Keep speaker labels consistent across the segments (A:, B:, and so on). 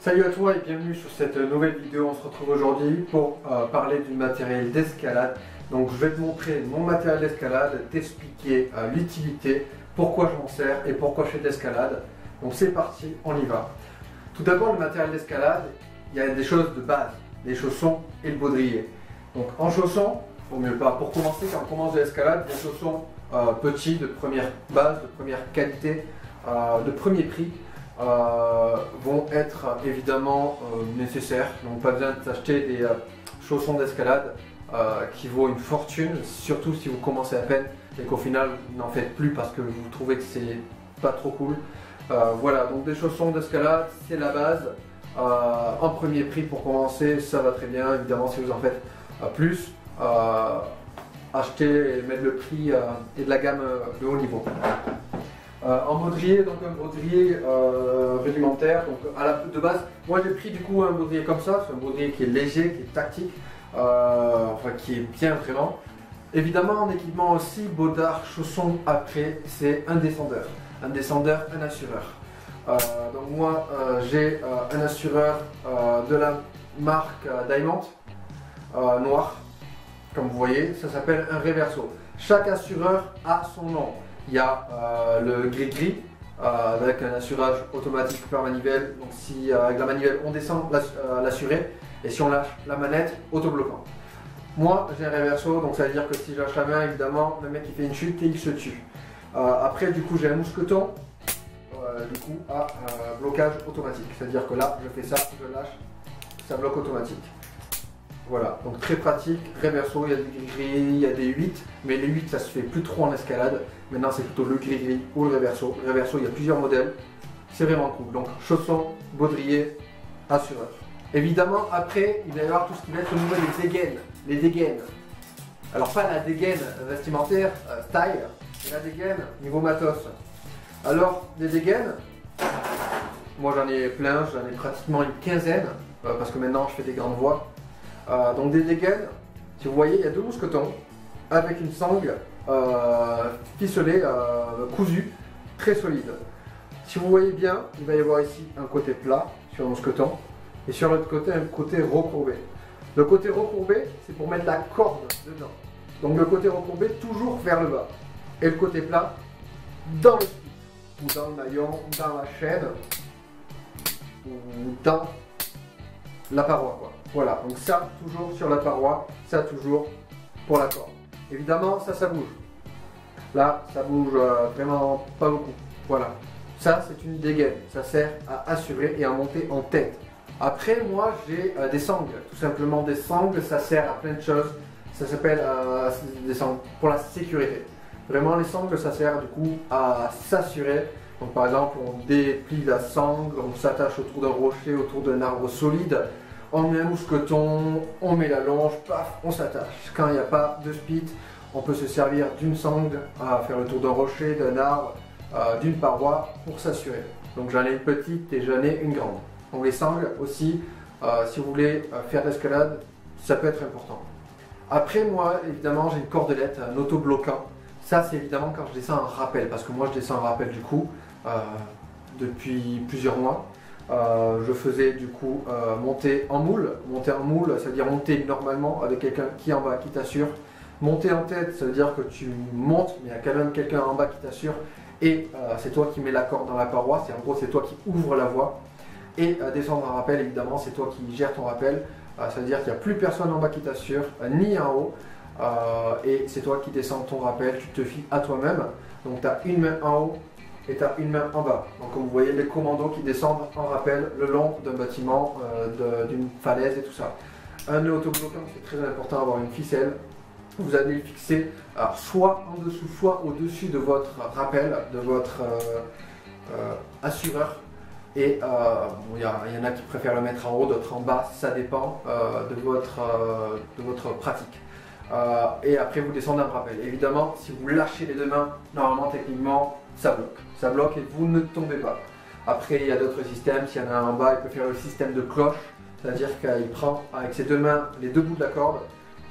A: Salut à toi et bienvenue sur cette nouvelle vidéo. On se retrouve aujourd'hui pour parler du matériel d'escalade. Donc je vais te montrer mon matériel d'escalade, t'expliquer l'utilité, pourquoi je m'en sers et pourquoi je fais de l'escalade. Donc c'est parti, on y va. Tout d'abord, le matériel d'escalade, il y a des choses de base, les chaussons et le baudrier. Donc en chaussons, au mieux pas. Pour commencer, quand on commence de l'escalade, des chaussons petits, de première base, de première qualité, de premier prix. Vont être évidemment nécessaires. Donc pas besoin de s'acheter des chaussons d'escalade qui vaut une fortune, surtout si vous commencez à peine et qu'au final vous n'en faites plus parce que vous trouvez que c'est pas trop cool. Voilà, donc des chaussons d'escalade, c'est la base. En premier prix pour commencer, ça va très bien. Évidemment, si vous en faites plus, achetez et mettre le prix et de la gamme de haut niveau. En baudrier, donc un baudrier rudimentaire, donc de base, moi j'ai pris du coup un baudrier comme ça, c'est un baudrier qui est léger, qui est tactique, enfin qui est bien vraiment. Évidemment en équipement aussi, baudard, chaussons après, c'est un descendeur, un assureur. Donc moi j'ai un assureur de la marque Diamond, noir, comme vous voyez, ça s'appelle un Reverso. Chaque assureur a son nom. Il y a le gris-gris avec un assurage automatique par manivelle. Donc si avec la manivelle on descend l'assuré et si on lâche la manette, autobloquant. Moi j'ai un Reverso, donc ça veut dire que si je lâche la main, évidemment le mec il fait une chute et il se tue. Après du coup j'ai un mousqueton du coup à blocage automatique. C'est-à-dire que là je fais ça, je lâche, ça bloque automatique. Voilà, donc très pratique, Reverso, il y a du gris-gris, il y a des 8, mais les 8 ça se fait plus trop en escalade. Maintenant c'est plutôt le gris-gris ou le Reverso. Le Reverso, il y a plusieurs modèles, c'est vraiment cool. Donc chaussons, baudrier, assureur. Évidemment après il va y avoir tout ce qui va être au niveau des dégaines, les dégaines. Alors pas la dégaine vestimentaire, style, mais la dégaine niveau matos. Alors des dégaines, moi j'en ai plein, j'en ai pratiquement une quinzaine, parce que maintenant je fais des grandes voies. Donc des dégaines, si vous voyez, il y a deux mousquetons avec une sangle ficelée, cousue, très solide. Si vous voyez bien, il va y avoir ici un côté plat sur le mousqueton et sur l'autre côté un côté recourbé. Le côté recourbé, c'est pour mettre la corde dedans. Donc le côté recourbé toujours vers le bas et le côté plat dans le split ou dans le maillon, dans la chaîne ou dans la paroi quoi. Voilà, donc ça toujours sur la paroi, ça toujours pour la corde. Évidemment, ça bouge. Là, ça bouge vraiment pas beaucoup. Voilà, ça c'est une dégaine, ça sert à assurer et à monter en tête. Après, moi j'ai des sangles, tout simplement des sangles, ça sert à plein de choses. Ça s'appelle des sangles pour la sécurité. Vraiment, les sangles, ça sert du coup à s'assurer. Donc par exemple, on déplie la sangle, on s'attache autour d'un rocher, autour d'un arbre solide. On met un mousqueton, on met la longe, paf, on s'attache. Quand il n'y a pas de split, on peut se servir d'une sangle à faire le tour d'un rocher, d'un arbre, d'une paroi pour s'assurer. Donc j'en ai une petite et j'en ai une grande. Donc les sangles aussi, si vous voulez faire de l'escalade, ça peut être important. Après moi, évidemment, j'ai une cordelette, un autobloquant. Ça c'est évidemment quand je descends en rappel, parce que moi je descends en rappel du coup depuis plusieurs mois. Je faisais du coup monter en moule, ça veut dire monter normalement avec quelqu'un qui est en bas qui t'assure. Monter en tête, ça veut dire que tu montes, mais il y a quand même quelqu'un en bas qui t'assure et c'est toi qui mets la corde dans la paroi, en gros c'est toi qui ouvre la voie. Et descendre en rappel, évidemment, c'est toi qui gères ton rappel, ça veut dire qu'il n'y a plus personne en bas qui t'assure, ni en haut, et c'est toi qui descends ton rappel, tu te fies à toi-même, donc tu as une main en haut et tu as une main en bas. Donc comme vous voyez les commandos qui descendent en rappel le long d'un bâtiment, d'une falaise et tout ça. Un nœud autobloquant, c'est très important d'avoir une ficelle. Vous allez le fixer alors, soit en dessous, soit au-dessus de votre rappel, de votre assureur. Et il y en a qui préfèrent le mettre en haut, d'autres en bas, ça dépend de votre pratique. Et après vous descendez un rappel. Évidemment, si vous lâchez les deux mains, normalement techniquement, ça bloque. Ça bloque et vous ne tombez pas. Après, il y a d'autres systèmes. S'il y en a un en bas, il peut faire le système de cloche. C'est-à-dire qu'il prend avec ses deux mains les deux bouts de la corde.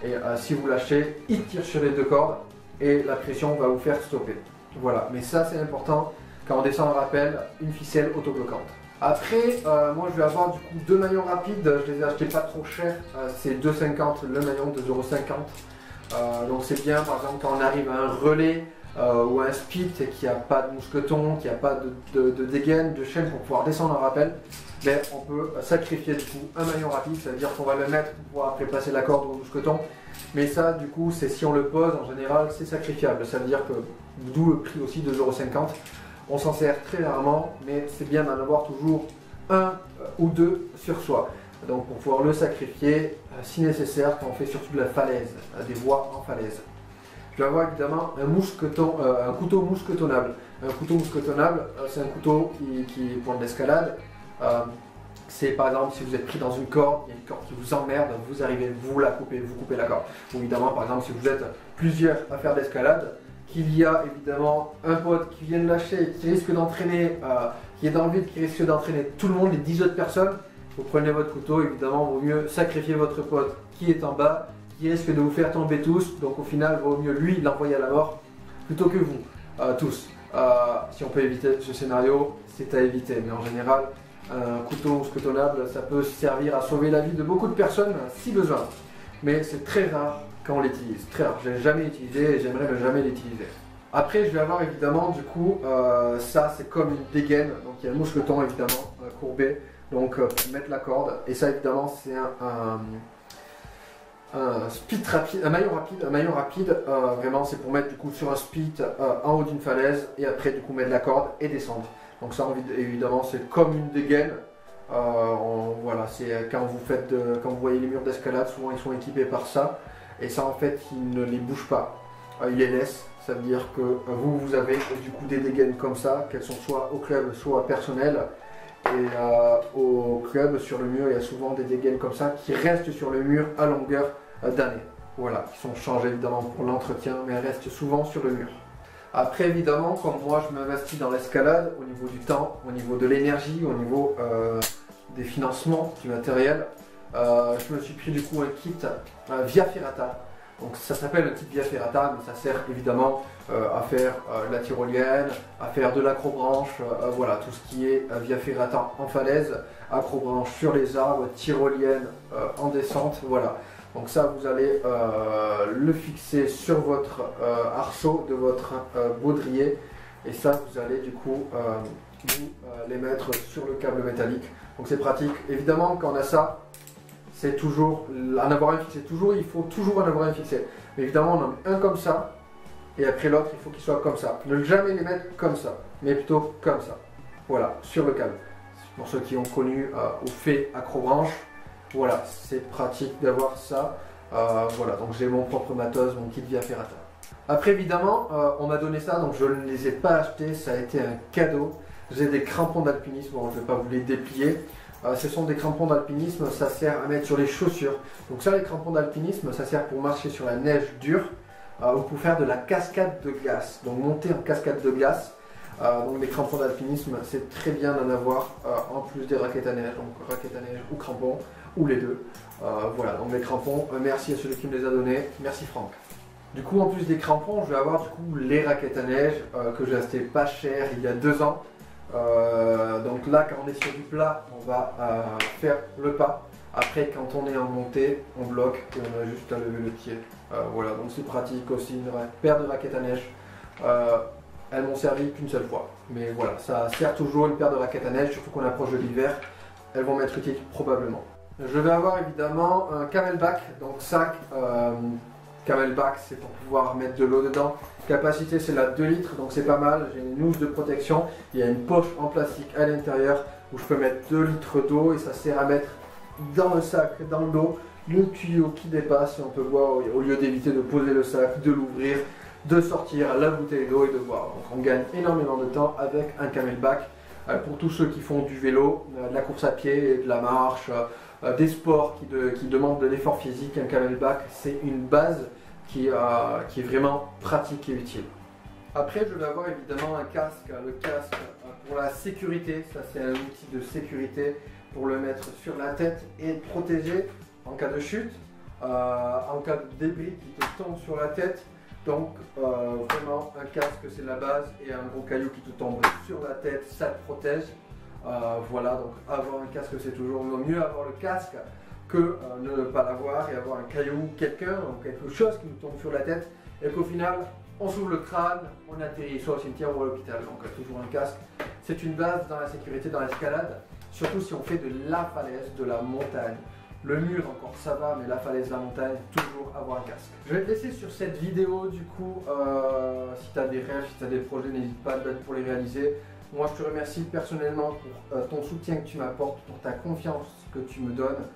A: Et si vous lâchez, il tire sur les deux cordes. Et la pression va vous faire stopper. Voilà. Mais ça, c'est important. Quand on descend en rappel, une ficelle autobloquante. Après, moi je vais avoir du coup deux maillons rapides, je les ai achetés pas trop cher, c'est 2,50 le maillon, 2,50 €. Donc c'est bien par exemple quand on arrive à un relais ou à un speed et qu'il n'y a pas de mousqueton, qu'il n'y a pas de dégaine, de chaîne pour pouvoir descendre en rappel, ben, on peut sacrifier du coup un maillon rapide, c'est-à-dire qu'on va le mettre pour pouvoir après passer la corde au mousqueton. Mais ça du coup c'est si on le pose en général c'est sacrifiable, ça veut dire que d'où le prix aussi de 2,50 €. On s'en sert très rarement, mais c'est bien d'en avoir toujours un ou deux sur soi. Donc pour pouvoir le sacrifier, si nécessaire, quand on fait surtout de la falaise, des voies en falaise. Je vais avoir évidemment un couteau mousquetonnable. Un couteau mousquetonnable, c'est un couteau qui est pour l'escalade. C'est par exemple si vous êtes pris dans une corde, il y a une corde qui vous emmerde, vous arrivez, vous la coupez, vous coupez la corde. Ou évidemment par exemple si vous êtes plusieurs à faire de l'escalade, qu'il y a évidemment un pote qui vient de lâcher, qui risque d'entraîner, qui est dans le vide, qui risque d'entraîner tout le monde, les 10 autres personnes, vous prenez votre couteau, évidemment, il vaut mieux sacrifier votre pote qui est en bas, qui risque de vous faire tomber tous, donc au final, il vaut mieux lui l'envoyer à la mort, plutôt que vous, tous. Si on peut éviter ce scénario, c'est à éviter, mais en général, un couteau mousquetonnable, ça peut servir à sauver la vie de beaucoup de personnes, si besoin. Mais c'est très rare quand on l'utilise, très rare. Je l'ai jamais utilisé et j'aimerais ne jamais l'utiliser. Après, je vais avoir évidemment, du coup, ça c'est comme une dégaine, donc il y a le mousqueton évidemment courbé, donc pour mettre la corde. Et ça évidemment c'est un speed rapide, un maillon rapide, vraiment c'est pour mettre du coup sur un speed en haut d'une falaise et après du coup mettre la corde et descendre. Donc ça évidemment c'est comme une dégaine. Voilà, c'est quand vous voyez les murs d'escalade, souvent ils sont équipés par ça. Et ça en fait il ne les bouge pas, il les laisse. Ça veut dire que vous avez du coup des dégaines comme ça, qu'elles sont soit au club, soit personnelles. Et au club, sur le mur, il y a souvent des dégaines comme ça qui restent sur le mur à longueur d'année. Voilà, qui sont changées évidemment pour l'entretien, mais elles restent souvent sur le mur. Après évidemment, comme moi je m'investis dans l'escalade, au niveau du temps, au niveau de l'énergie, au niveau des financements, du matériel, je me suis pris du coup un kit Via Ferrata. Donc ça s'appelle le kit Via Ferrata, mais ça sert évidemment à faire de la tyrolienne, à faire de l'acrobranche, voilà, tout ce qui est Via Ferrata en falaise, acrobranche sur les arbres, tyrolienne en descente, voilà. Donc ça vous allez le fixer sur votre arceau de votre baudrier, et ça vous allez du coup les mettre sur le câble métallique. Donc c'est pratique, évidemment quand on a ça, c'est toujours, en avoir un fixé, il faut toujours en avoir un fixé. Mais évidemment, on en met un comme ça, et après l'autre, il faut qu'il soit comme ça. Ne jamais les mettre comme ça, mais plutôt comme ça. Voilà, sur le câble. Pour ceux qui ont connu ou fait acrobranche, voilà, c'est pratique d'avoir ça. Voilà, donc j'ai mon propre matos, mon kit Via Ferrata. Après, évidemment, on m'a donné ça, donc je ne les ai pas achetés, ça a été un cadeau. J'ai des crampons d'alpinisme, bon, je ne vais pas vous les déplier. Ce sont des crampons d'alpinisme, ça sert à mettre sur les chaussures. Donc ça, les crampons d'alpinisme, ça sert pour marcher sur la neige dure ou pour faire de la cascade de glace. Donc monter en cascade de glace. Donc les crampons d'alpinisme, c'est très bien d'en avoir en plus des raquettes à neige, donc raquettes à neige ou crampons, ou les deux. Voilà, donc les crampons, merci à celui qui me les a donnés, merci Franck. Du coup, en plus des crampons, je vais avoir du coup les raquettes à neige que j'ai achetées pas cher il y a 2 ans. Donc là, quand on est sur du plat, on va faire le pas. Après, quand on est en montée, on bloque et on a juste à lever le pied. Voilà, donc c'est pratique aussi. Une paire de raquettes à neige. Elles m'ont servi qu'une seule fois. Mais voilà, ça sert toujours une paire de raquettes à neige, surtout qu'on approche de l'hiver. Elles vont m'être utiles probablement. Je vais avoir évidemment un camelback, donc sac. Camelback, c'est pour pouvoir mettre de l'eau dedans. Capacité, c'est la 2 litres, donc c'est pas mal. J'ai une housse de protection. Il y a une poche en plastique à l'intérieur où je peux mettre 2 litres d'eau et ça sert à mettre dans le sac, dans l'eau, le tuyau qui dépasse. Et on peut boire au lieu d'éviter de poser le sac, de l'ouvrir, de sortir la bouteille d'eau et de boire. Donc on gagne énormément de temps avec un camelback. Pour tous ceux qui font du vélo, de la course à pied, de la marche, des sports qui demandent de l'effort physique, un camelback c'est une base qui est vraiment pratique et utile. Après je vais avoir évidemment un casque, le casque pour la sécurité, ça c'est un outil de sécurité pour le mettre sur la tête et protéger en cas de chute, en cas de débris qui te tombe sur la tête. Donc vraiment un casque c'est la base et un gros caillou qui te tombe sur la tête, ça te protège. Voilà, donc avoir un casque c'est toujours mieux avoir le casque que ne pas l'avoir et avoir un caillou, quelqu'un ou quelque chose qui nous tombe sur la tête et qu'au final on s'ouvre le crâne, on atterrit soit au cimetière ou à l'hôpital. Donc toujours un casque, c'est une base dans la sécurité, dans l'escalade, surtout si on fait de la falaise, de la montagne. Le mur encore ça va, mais la falaise, la montagne, toujours avoir un casque. Je vais te laisser sur cette vidéo du coup, si tu as des rêves, si tu as des projets, n'hésite pas à te battre pour les réaliser. Moi je te remercie personnellement pour ton soutien que tu m'apportes, pour ta confiance que tu me donnes.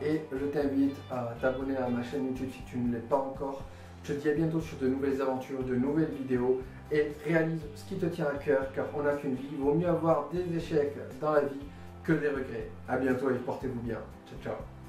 A: Et je t'invite à t'abonner à ma chaîne YouTube si tu ne l'es pas encore. Je te dis à bientôt sur de nouvelles aventures, de nouvelles vidéos et réalise ce qui te tient à cœur car on n'a qu'une vie. Il vaut mieux avoir des échecs dans la vie que des regrets. A bientôt et portez-vous bien. Ciao, ciao.